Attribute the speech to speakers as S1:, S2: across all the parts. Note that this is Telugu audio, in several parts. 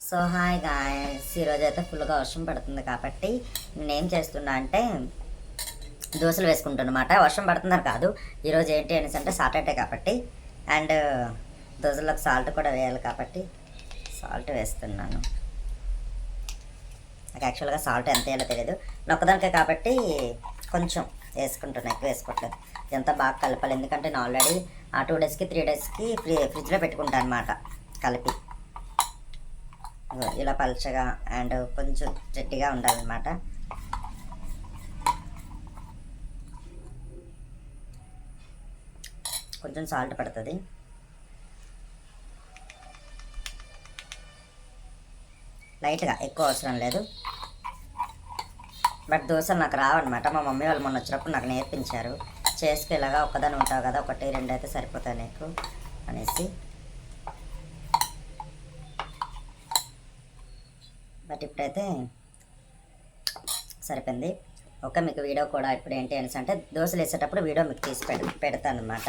S1: సో హాయ్ గాయ్స్, ఈరోజు అయితే ఫుల్గా వర్షం పడుతుంది కాబట్టి నేనేం చేస్తున్నా అంటే దోశలు వేసుకుంటున్నమాట. వర్షం పడుతున్నారు కాదు, ఈరోజు ఏంటి అనేసి అంటే సాటర్డే కాబట్టి అండ్ దోశలకు సాల్ట్ కూడా వేయాలి కాబట్టి సాల్ట్ వేస్తున్నాను. నాకు యాక్చువల్గా సాల్ట్ ఎంత వేయాలో తెలియదు, నొక్కదానికే కాబట్టి కొంచెం వేసుకుంటున్నాను, ఎక్కువ వేసుకోవట్లేదు. ఎంత బాగా కలపాలి, ఎందుకంటే నేను ఆల్రెడీ ఆ 2 డేస్కి 3 డేస్కి ఫ్రిడ్జ్లో పెట్టుకుంటాను అనమాట కలిపి. ఇలా పల్చగా అండ్ కొంచెం గట్టిగా ఉండాలన్నమాట. కొంచెం సాల్ట్ పడుతుంది. లైట్గా, ఎక్కువ అవసరం లేదు. బట్ దోశలు నాకు రావన్నమాట. మా మమ్మీ వాళ్ళు మొన్న వచ్చినప్పుడు నాకు నేర్పించారు. చేసుకెలాగా ఒక్కదాని ఉంటావు కదా, 1-2 అయితే సరిపోతాయి నీకు అనేసి. బట్ ఇప్పుడైతే సరిపోయింది. ఓకే, మీకు వీడియో కూడా ఇప్పుడు ఏంటి అనేసి అంటే దోశలు వేసేటప్పుడు వీడియో మీకు తీసి పెడతాను అనమాట.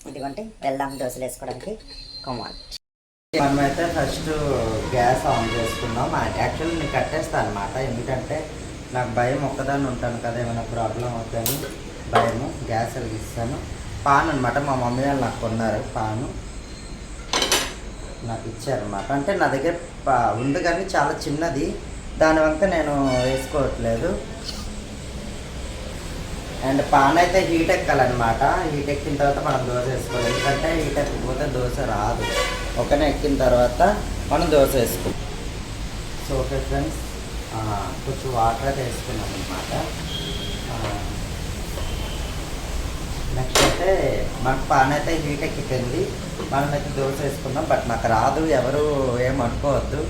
S1: ఇదిగోండి, వెళ్దాం దోశలు వేసుకోవడానికి. కమాన్.
S2: మనమైతే ఫస్ట్ గ్యాస్ ఆన్ చేసుకున్నాం. యాక్చువల్లీ నేను కట్టేస్తాను అనమాట, ఎందుకంటే నాకు భయం, ఒక్కదాన్ని ఉంటాను కదా, ఏమైనా ప్రాబ్లం అవుతుందని భయము. గ్యాస్ వెలిగిస్తాను. పాన్ అనమాట, మా మమ్మీ వాళ్ళు నాకు కొన్నారు పాను, నాకు ఇచ్చారనమాట. అంటే నా దగ్గర ఉంది కానీ చాలా చిన్నది, దాని వంక నేను వేసుకోవట్లేదు. అండ్ పాన్ అయితే హీట్ ఎక్కాలన్నమాట. హీట్ ఎక్కిన తర్వాత మనం దోశ వేసుకోవాలి, ఎందుకంటే హీట్ ఎక్కకపోతే దోశ రాదు. ఒకనే ఎక్కిన తర్వాత మనం దోశ వేసుకోవాలి. సో ఓకే ఫ్రెండ్స్, కొంచెం వాటర్ అయితే వేసుకున్నాం అనమాట. నెక్స్ట్ అయితే మనకు పాన్ అయితే హీట్ ఎక్కిపోయింది, మనం అయితే దోశ వేసుకుందాం. బట్ నాకు రాదు, ఎవరు ఏమనుకోవద్దు,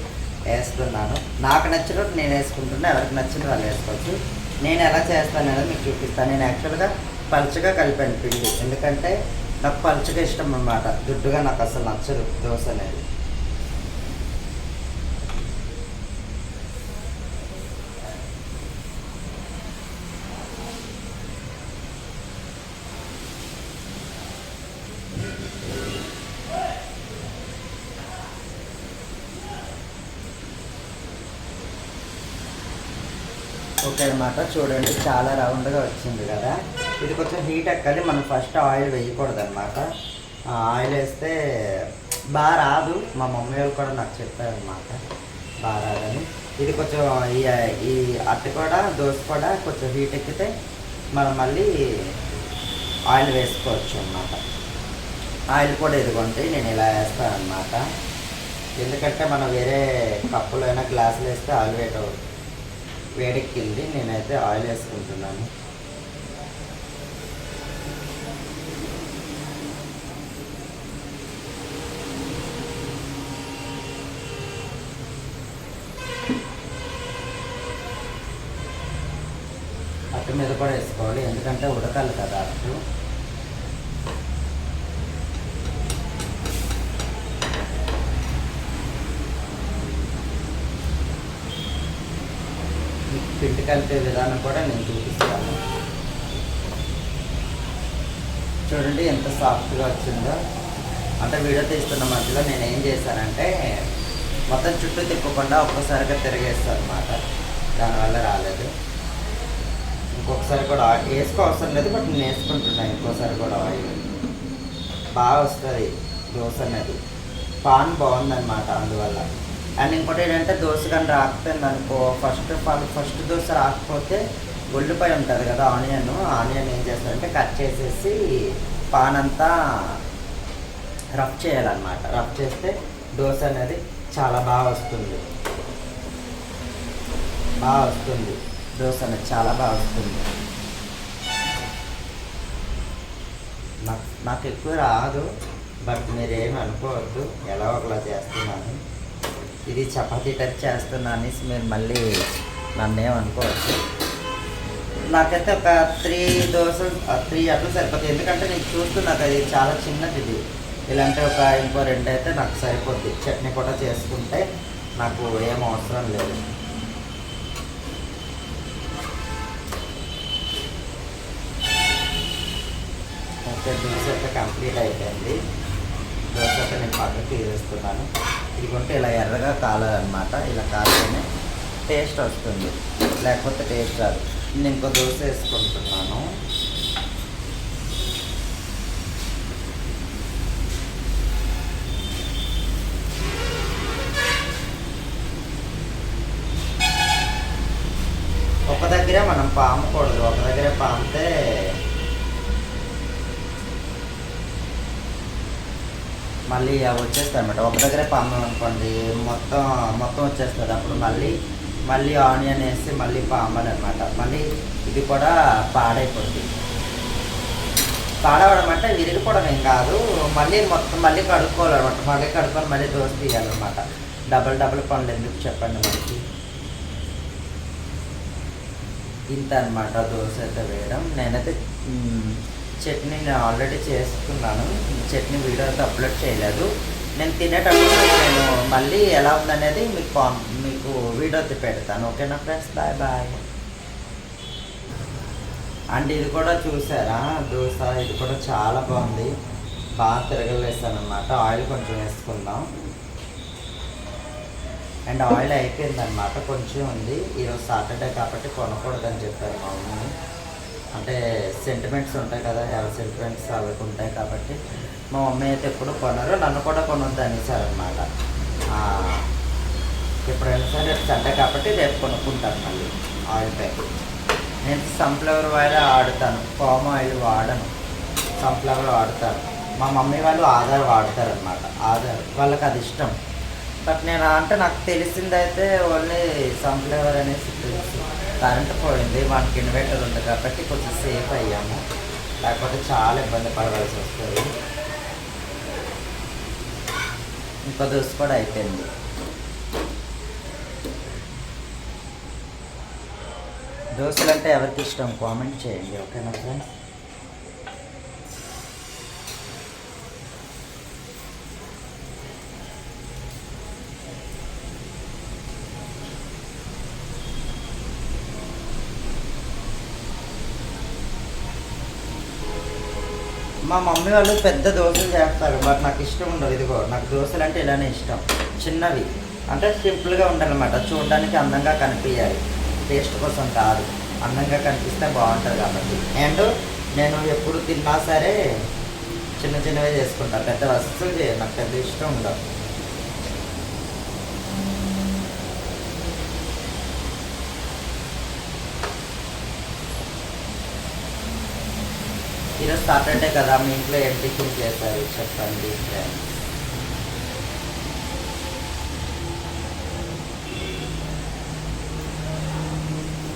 S2: వేస్తున్నాను. నాకు నచ్చినట్టు నేను వేసుకుంటున్నా, ఎవరికి నచ్చిన వాళ్ళు వేసుకోవచ్చు. నేను ఎలా చేస్తాను అనేది మీకు చూపిస్తాను. నేను యాక్చువల్గా పలుచగా కలిపాను పిండి, ఎందుకంటే నాకు పలుచగా ఇష్టం అన్నమాట. దుడ్డుగా నాకు అసలు నచ్చదు దోశ అనేది. ఓకే అనమాట, చూడండి చాలా రౌండ్గా వచ్చింది కదా. ఇది కొంచెం హీట్ ఎక్కాలి. మనం ఫస్ట్ ఆయిల్ వేయకూడదు అనమాట. ఆయిల్ వేస్తే బాగా రాదు. మా మమ్మీ వాళ్ళు కూడా నాకు చెప్పారనమాట బాగా రాదని. ఇది కొంచెం ఈ అట్టు కూడా, దోశ కూడా కొంచెం హీట్ ఎక్కితే మనం మళ్ళీ ఆయిల్ వేసుకోవచ్చు అన్నమాట. ఆయిల్ కూడా ఇదిగోండి, నేను ఇలా వేస్తాను అనమాట. ఎందుకంటే మనం వేరే కప్పులో అయినా గ్లాసులు వేస్తే ఆయిల్ వేడెక్కింది. నేనైతే ఆయిల్ వేసుకుంటున్నాను. అట్టు మీద కూడా వేసుకోవాలి, ఎందుకంటే ఉడకాలి కదా అట్టు. పిండి కలిపే విధానం కూడా నేను చూపిస్తాను. చూడండి ఎంత సాఫ్ట్గా వచ్చిందో. అంటే వీడియో తీస్తున్న మధ్యలో నేను ఏం చేశానంటే మొత్తం చుట్టూ తిప్పకుండా ఒక్కసారిగా తిరిగేస్తాను అనమాట, దానివల్ల రాలేదు. ఇంకొకసారి కూడా వేసుకో అవసరం లేదు, బట్ నేను వేసుకుంటున్నాను ఇంకోసారి కూడా ఆయిల్. బాగా వస్తుంది దోశ అనేది, పాన్ బాగుందన్నమాట అందువల్ల. అండ్ ఇంకోటి ఏంటంటే దోశ కానీ రాకపోయింది అనుకో, ఫస్ట్ దోశ రాకపోతే ఉల్లిపాయ ఉంటుంది కదా, ఆనియన్ ఏం చేస్తారంటే కట్ చేసేసి పాన్ అంతా రఫ్ చేయాలన్నమాట. రఫ్ చేస్తే దోశ అనేది చాలా బాగా వస్తుంది. దోశ అనేది చాలా బాగా వస్తుంది. నాకు ఎక్కువ రాదు, బట్ మీరేమి అనుకోవద్దు, ఎలా ఒకలా చేస్తున్నాను. ఇది చపాతీ టైప్ చేస్తున్నాను అనేసి మీరు మళ్ళీ నన్నేం అనుకోవచ్చు. నాకైతే ఒక 3 అట్లు సరిపోతుంది, ఎందుకంటే నేను చూస్తున్నాను అది చాలా చిన్నది. ఇది ఇలాంటి ఇంకో 2 అయితే నాకు సరిపోద్ది. చట్నీ కూడా చేసుకుంటే నాకు ఏం అవసరం లేదు. ఓకే, దోశ అయితే కంప్లీట్ అయిపోయింది. దోశ అయితే నేను పక్కకి తీసేస్తున్నాను. ఇదిగోంటే ఇలా ఎర్రగా కాలాలన్నమాట. ఇలా కాలితేనే టేస్ట్ వస్తుంది, లేకపోతే టేస్ట్ రాదు. నేను ఇంకో దోశ వేసుకుంటున్నాను. ఒక దగ్గరే మనం పామకూడదు, ఒక దగ్గరే పామితే మళ్ళీ అవి వచ్చేస్తాయి అన్నమాట. ఒక దగ్గరే పామాం అనుకోండి మొత్తం మొత్తం వచ్చేస్తుంది. అప్పుడు మళ్ళీ ఆనియన్ వేసి మళ్ళీ పామాలన్నమాట. మళ్ళీ ఇది కూడా పాడైపోతుంది. పాడవడం అంటే విరిగిపోవడం ఏం కాదు, మళ్ళీ మొత్తం మళ్ళీ కడుక్కోవాలన్నమాట. మళ్ళీ కడుక్కొని మళ్ళీ దోశ తీయాలన్నమాట. డబల్ పనులు ఎందుకు చెప్పండి మనకి. ఇంత అనమాట దోశ అయితే వేయడం. నేనైతే చట్నీ నేను ఆల్రెడీ చేసుకున్నాను. చట్నీ వీడియో అయితే అప్లోడ్ చేయలేదు. నేను తినేటప్పుడు నేను మళ్ళీ ఎలా ఉందనేది మీకు వీడియో అయితే పెడతాను. ఓకేనా ఫ్రెండ్స్, బాయ్ బాయ్. అండ్ ఇది కూడా చూసారా దోశ, ఇది కూడా చాలా బాగుంది. బాగా తిరగలేసాను అనమాట. ఆయిల్ కొంచెం వేసుకుందాం. అండ్ ఆయిల్ అయిపోయిందనమాట, కొంచెం ఉంది. ఈరోజు సాటర్డే కాబట్టి కొనకూడదని చెప్పారు మా మమ్మీ. అంటే సెంటిమెంట్స్ ఉంటాయి కదా, ఎవరి సెంటిమెంట్స్ వాళ్ళకి ఉంటాయి కాబట్టి మా మమ్మీ అయితే ఎప్పుడు కొనరు, నన్ను కూడా కొనొద్దు అనేసారనమాట. ఎప్పుడైనా సరే రేపు సండే కాబట్టి రేపు కొనుక్కుంటాను మళ్ళీ ఆయిల్ ప్యాకెట్. నేను సన్ఫ్లవర్ ఆయిల్ వాడతాను, పామ్ ఆయిల్ వాడను, సన్ఫ్లవర్ వాడతాను. మా మమ్మీ వాళ్ళు ఆధార్ వాడతారనమాట. ఆధార్ వాళ్ళకి అది ఇష్టం. బట్ నేను అంటే నాకు తెలిసిందైతే ఓన్లీ సన్ఫ్లవర్ అనేసి తెలుసు. కరెంట్ పోయింది, మనకి ఇన్వర్టర్ ఉంది కాబట్టి కొంచెం సేఫ్ అయ్యాము, లేకపోతే చాలా ఇబ్బంది పడవలసి వస్తుంది. ఇంకో దోశ కూడా అయిపోయింది. దోశలు అంటే ఎవరికి ఇష్టం కామెంట్ చేయండి. ఓకేనా ఫ్రెండ్స్. మా మమ్మీ వాళ్ళు పెద్ద దోశలు చేస్తారు, బట్ నాకు ఇష్టం ఉండదు. ఇదిగో నాకు దోశలు అంటే ఇలానే ఇష్టం, చిన్నవి. అంటే సింపుల్గా ఉండాలన్నమాట, చూడడానికి అందంగా కనిపించాలి, టేస్ట్ కోసం కాదు, అందంగా కనిపిస్తే బాగుంటుంది కాబట్టి. అండ్ నేను ఎప్పుడు తిన్నా సరే చిన్న చిన్నవే చేసుకుంటాను, పెద్ద వస్తువులు చేయను, నాకు పెద్ద ఇష్టం ఉండదు. ఈరోజు సాటర్డే కదా, మీ ఇంట్లో ఏం టిఫిన్ చేశారు చెప్పండి ఫ్రెండ్స్.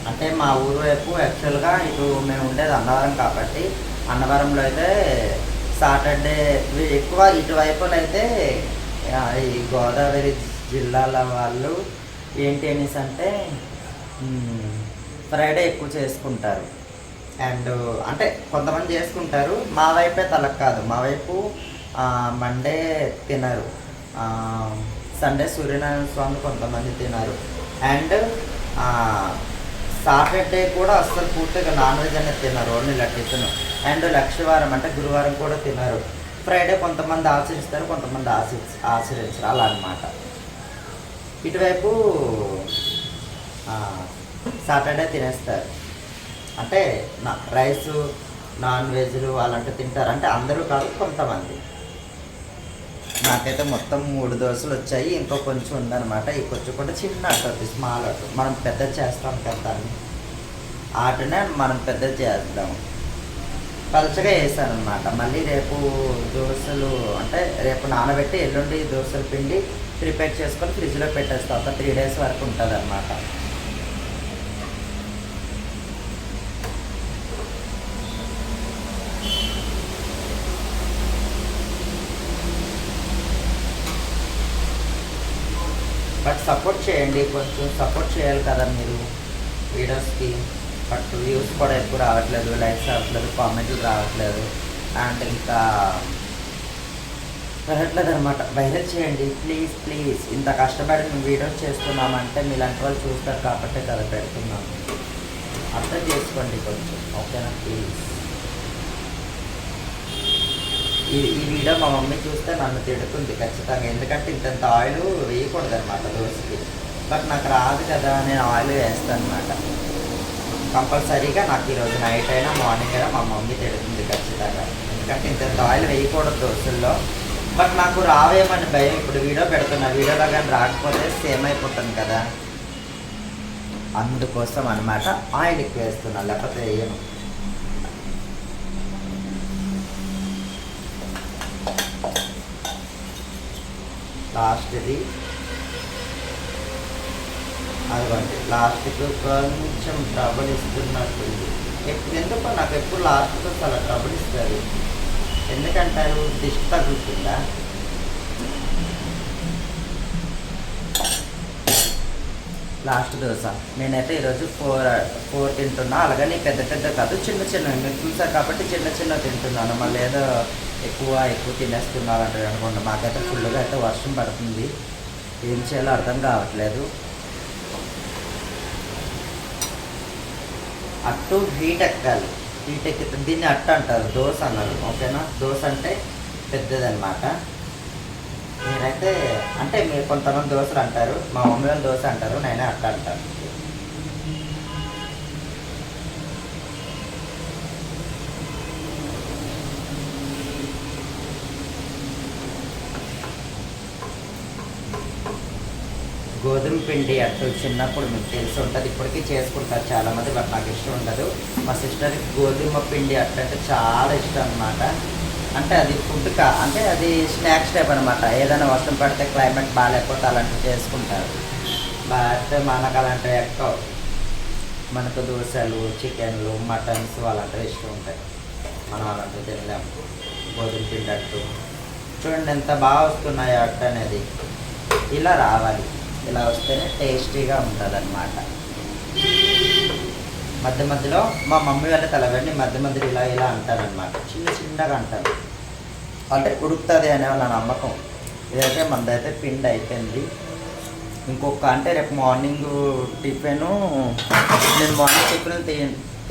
S2: అంటే మా ఊరు వైపు యాక్చువల్గా ఇటు మేము ఉండేది అన్నవరం కాబట్టి, అన్నవరంలో అయితే సాటర్డే ఎక్కువ, ఇటువైపులో అయితే ఈ గోదావరి జిల్లాల వాళ్ళు ఏంటి అనేసి అంటే ఫ్రైడే ఎక్కువ చేసుకుంటారు. అండ్ అంటే కొంతమంది చేసుకుంటారు, మా వైపే తలకు కాదు, మా వైపు మండే తినరు, సండే సూర్యనారాయణ స్వామి కొంతమంది తినరు. అండ్ సాటర్డే కూడా అస్సలు పూర్తిగా నాన్ వెజ్ అనేది తినరు, ఓన్లీ ఇలా టిఫిన్. అండ్ లక్షవారం అంటే గురువారం కూడా తినరు. ఫ్రైడే కొంతమంది ఆచరిస్తారు, కొంతమంది ఆచరించరు, అలా అనమాట. ఇటువైపు సాటర్డే తినేస్తారు. అంటే రైసు నాన్ వెజ్లు అలాంటివి తింటారు, అంటే అందరూ కాదు, కొంతమంది. నాకైతే మొత్తం 3 దోశలు వచ్చాయి, ఇంకో కొంచెం ఉందన్నమాట. ఈ కొంచెం కూడా చిన్న అటు, స్మాల్ అటు, మనం పెద్ద చేస్తాం కదా, ఆటనే మనం పెద్ద చేద్దాము. పలచగా వేసాను అనమాట. మళ్ళీ రేపు దోశలు అంటే రేపు నానబెట్టి ఎల్లుండి దోశల పిండి ప్రిపేర్ చేసుకొని ఫ్రిడ్జ్లో పెట్టేస్తాం. ఒక 3 days వరకు ఉంటుంది అనమాట. బట్ సపోర్ట్ చేయండి, కొంచెం సపోర్ట్ చేయాలి కదా మీరు వీడియోస్కి. బట్ వ్యూస్ కూడా ఎక్కువ రావట్లేదు, లైక్స్ రావట్లేదు, కామెంట్లు రావట్లేదు, అండ్ ఇంకా రావట్లేదు అనమాట. వైరల్ చేయండి ప్లీజ్ ప్లీజ్. ఇంత కష్టపడి మేము వీడియోస్ చేస్తున్నామంటే మీలాంటి వాళ్ళు చూస్తారు కాబట్టి కదా పెడుతున్నాము, అర్థం చేసుకోండి కొంచెం. ఓకేనా ప్లీజ్. ఈ వీడియో మా మమ్మీ చూస్తే నన్ను తిడుతుంది ఖచ్చితంగా, ఎందుకంటే ఇంతంత ఆయిల్ వేయకూడదు అనమాట దోశకి. బట్ నాకు రాదు కదా, నేను ఆయిల్ వేస్తాను అనమాట కంపల్సరీగా. నాకు ఈరోజు నైట్ అయినా మార్నింగ్ అయినా మా మమ్మీ తిడుతుంది ఖచ్చితంగా, ఎందుకంటే ఇంతంత ఆయిల్ వేయకూడదు దోశల్లో. బట్ నాకు రావేమని భయం. ఇప్పుడు వీడియో పెడుతున్నా, వీడియోలో కానీ రాకపోతే సేమ్ అయిపోతుంది కదా, అందుకోసం అనమాట ఆయిల్ ఎక్కువ వేస్తున్నా, లేకపోతే వేయను. లాస్ట్ది అదిగోండి, లాస్ట్కి కొంచెం ట్రబుల్ ఇస్తున్నట్టుంది. ఎందుకో నాకు ఎప్పుడు లాస్ట్తో చాలా ట్రబుల్ ఇస్తుంది. ఎందుకంటారు, దిష్టి తగ్గుతుందా? లాస్ట్ దోశ నేనైతే ఈరోజు ఫోర్ తింటున్నా. అలాగని పెద్ద పెద్ద కాదు, చిన్న చిన్నవి మీరు చూసారు కాబట్టి చిన్న చిన్న తింటున్నాను. మళ్ళీ ఏదో ఎక్కువ తినేస్తున్నారంటే అనుకోండి. మాకైతే ఫుల్గా అయితే వర్షం పడుతుంది, ఏం చేయాలో అర్థం కావట్లేదు. అట్టు హీట్ ఎక్కాలి, హీట్ ఎక్కితే దీన్ని అట్టు అంటారు, దోశ అన్నారు. ఓకేనా, దోశ అంటే పెద్దదన్నమాట. మీరైతే అంటే మీరు కొంతమంది దోశలు అంటారు, మా మమ్మీ వాళ్ళు దోశ అంటారు, నేనే అట్ట అంటాను. గోధుమ పిండి అట్టు చిన్నప్పుడు మీకు తెలిసి ఉంటుంది, ఇప్పటికీ చేసుకుంటారు చాలామంది, బట్ నాకు ఇష్టం ఉండదు. మా సిస్టర్కి గోధుమ పిండి అట్టు అంటే చాలా ఇష్టం అనమాట. అంటే అది ఫుడ్ అంటే అది స్నాక్స్ టైప్ అనమాట. ఏదైనా వర్షం పడితే క్లైమేట్ బాగాలేకపోతే అలాంటివి చేసుకుంటారు. బట్ మనకు అలాంటివి ఎక్కువ, మనకు దోశలు, చికెన్లు, మటన్స్ అలాంటివి ఇష్టం ఉంటాయి. మనం అలాంటివి తినలేము. గోధుమ పిండి అట్టు చూడండి ఎంత బాగా వస్తున్నాయి అట్టు అనేది. ఇలా రావాలి, ఇలా వస్తేనే టేస్టీగా ఉంటుంది అన్నమాట. మధ్య మధ్యలో మా మమ్మీ వాళ్ళ తలగడ్ని మధ్య మధ్యలో ఇలా అంటారనమాట, చిన్నగా అంటారు. అంటే ఉడుకుతుంది అనే వాళ్ళ నమ్మకం. ఇదైతే మనదైతే పిండి అయిపోయింది. ఇంకొక అంటే రేపు మార్నింగ్ టిఫిను, నేను మార్నింగ్ టిఫిన్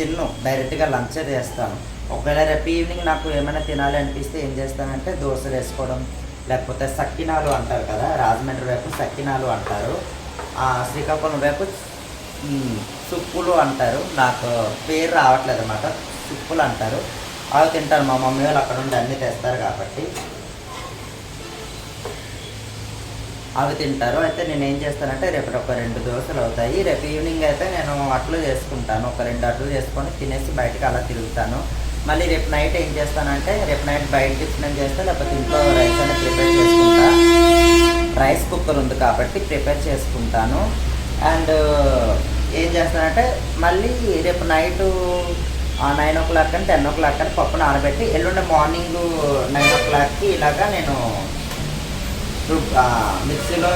S2: తిన్ను, డైరెక్ట్గా లంచే చేస్తాను. ఒకవేళ రేపు ఈవినింగ్ నాకు ఏమైనా తినాలి అనిపిస్తే ఏం చేస్తానంటే దోశలు వేసుకోవడం, లేకపోతే సక్కినాలు అంటారు కదా, రాజమండ్రి వైపు సక్కినాలు అంటారు, శ్రీకాకుళం వైపు సుప్పులు అంటారు. నాకు పేరు రావట్లేదు అన్నమాట, సుప్పులు అంటారు. అవి తింటారు. మా మమ్మీ వాళ్ళు అక్కడ నుండి అన్నీ తెస్తారు కాబట్టి అవి తింటారు. అయితే నేను ఏం చేస్తానంటే రేపు ఒక 2 దోశలు అవుతాయి. రేపు ఈవినింగ్ అయితే నేను అట్లు చేసుకుంటాను, ఒక 2 అట్లు చేసుకొని తినేసి బయటకు అలా తిరుగుతాను. మళ్ళీ రేపు నైట్ ఏం చేస్తానంటే రేపు నైట్ బయట టిఫిన్ చేస్తే, లేకపోతే ఇంట్లో రైస్ అనేది ప్రిపేర్ చేసుకుంటా. రైస్ కుక్కర్ ఉంది కాబట్టి ప్రిపేర్ చేసుకుంటాను. అండ్ ఏం చేస్తానంటే మళ్ళీ రేపు నైటు 9 o'clock అని 10 o'clock అని పప్పు నానబెట్టి ఎల్లుండి మార్నింగ్ 9 o'clockకి ఇలాగా నేను మిక్సీలో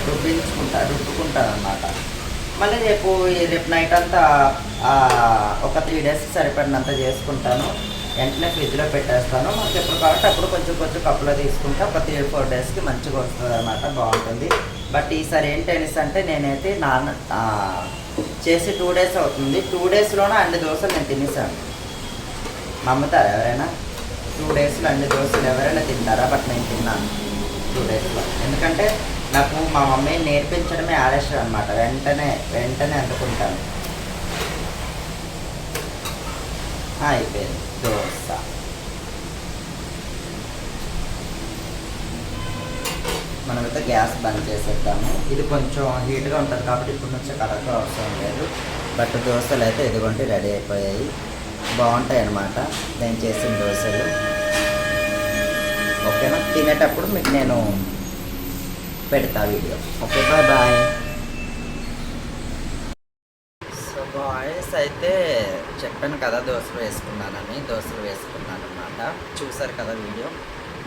S2: రుబ్బుకుంటాను అన్నమాట. మళ్ళీ రేపు నైట్ అంతా ఒక 3 days సరిపడినంత చేసుకుంటాను. వెంటనే ఫ్రిడ్జ్లో పెట్టేస్తాను. మాకు ఎప్పుడు కాబట్టి అప్పుడు కొంచెం కప్పులో తీసుకుంటే ఒక 3-4 daysకి మంచిగా వస్తుంది అనమాట, బాగుంటుంది. బట్ ఈసారి ఏంటనేసి అంటే నేనైతే చేసి 2 days అవుతుంది. 2 daysలోనే అన్ని దోశలు నేను తినేసాను. నమ్ముతారా ఎవరైనా? 2 daysలో అన్ని దోశలు ఎవరైనా తింటారా? బట్ నేను తిన్నాను 2 daysలో. ఎందుకంటే నాకు మా మమ్మీ నేర్పించడమే ఆలస్యం అనమాట. వెంటనే అందుకుంటాను. అయిపోయింది దోశ. మనమైతే గ్యాస్ బంద్ చేసేద్దాము. ఇది కొంచెం హీట్గా ఉంటుంది కాబట్టి ఇప్పుడు నుంచి కరెక్ట్ అవసరం లేదు. బట్ దోశలు అయితే ఇదిగోండి రెడీ అయిపోయాయి, బాగుంటాయి అన్నమాట నేను చేసిన దోశలు. ఓకేనా, తినేటప్పుడు మీకు నేను పెడతా video. Okay, bye. So boys, అయితే చెప్పాను కదా దోశలు వేసుకున్నాను అన్నమాట. చూసారు కదా వీడియో,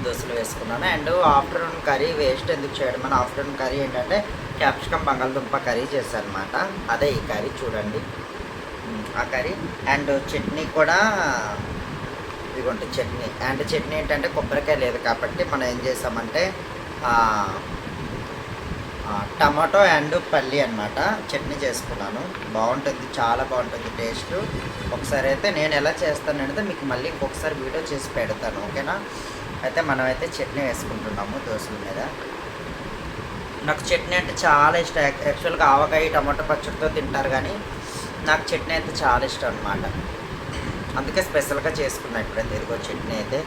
S2: దోశలు వేసుకున్నాను. అండ్ ఆఫ్టర్నూన్ కర్రీ వేస్ట్ ఎందుకు చేయడం అని ఆఫ్టర్నూన్ కర్రీ ఏంటంటే క్యాప్సికమ్ బంగాళదుంప కర్రీ చేశాను అనమాట. అదే ఈ కర్రీ చూడండి, ఆ కర్రీ. అండ్ చట్నీ కూడా ఇదిగోండి చట్నీ. అండ్ చట్నీ ఏంటంటే కొబ్బరికాయ లేదు కాబట్టి మనం ఏం చేసామంటే టమాటో అండ్ పల్లి అనమాట చట్నీ చేసుకున్నాను. బాగుంటుంది, చాలా బాగుంటుంది టేస్ట్. ఒకసారి అయితే నేను ఎలా చేస్తానంటే మీకు మళ్ళీ ఇంకొకసారి వీడియో చేసి పెడతాను. ఓకేనా. అయితే మనమైతే చట్నీ వేసుకుంటున్నాము దోశల మీద. నాకు చట్నీ అంటే చాలా ఇష్టం. యాక్చువల్గా ఆవకాయ టమాటో పచ్చడితో తింటారు కానీ నాకు చట్నీ అయితే చాలా ఇష్టం అనమాట. అందుకే స్పెషల్గా చేసుకున్నా ఇప్పుడైతే. ఇదిగో చట్నీ అయితే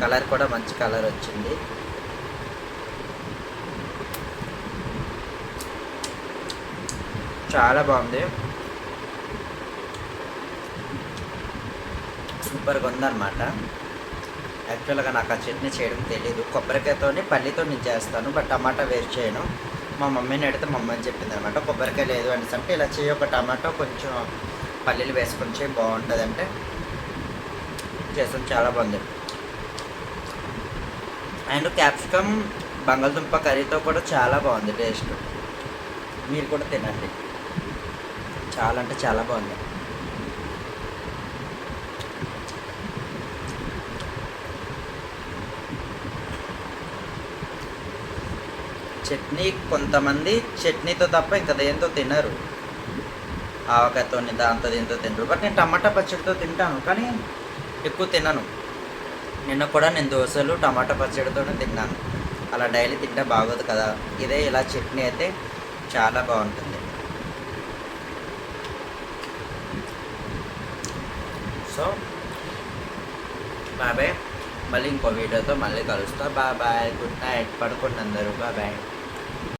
S2: కలర్ కూడా మంచి కలర్ వచ్చింది. చాలా బాగుంది, సూపర్గా ఉందన్నమాట. యాక్చువల్గా నాకు ఆ చట్నీ చేయడం తెలీదు. కొబ్బరికాయతోని పల్లితో నేను చేస్తాను, బట్ టమాటా వేస్ట్ చేయను. మా మమ్మీని అడిగితే మా అమ్మని చెప్పింది అనమాట. కొబ్బరికాయ లేదు అనేసి అంటే ఇలా చేయి, ఒక టమాటో కొంచెం పల్లీలు వేసుకొని చేయి బాగుంటుంది అంటే చేస్తాను. చాలా బాగుంది. అండ్ క్యాప్సికమ్ బంగాళదుంప కర్రీతో కూడా చాలా బాగుంది టేస్ట్. మీరు కూడా తినండి, చాలా అంటే చాలా బాగుంది. చట్నీ కొంతమంది చట్నీతో తప్ప ఇంకా దేంతో తినరు. ఆవకాయతో దాంతో దీంతో తినరు. బట్ నేను టమాటా పచ్చడితో తింటాను, కానీ ఎక్కువ తినను. నిన్న కూడా నేను దోశలు టమాటా పచ్చడితోనే తిన్నాను. అలా డైలీ తింటే బాగోదు కదా. ఇదే ఇలా చట్నీ అయితే చాలా బాగుంటుంది. So bye bye. మళ్ళీ ఇంకో వీడియోతో మళ్ళీ కలుస్తా. బాయ్ బాయ్, గుడ్ నైట్, పడుకోండి అందరూ. Bye bye.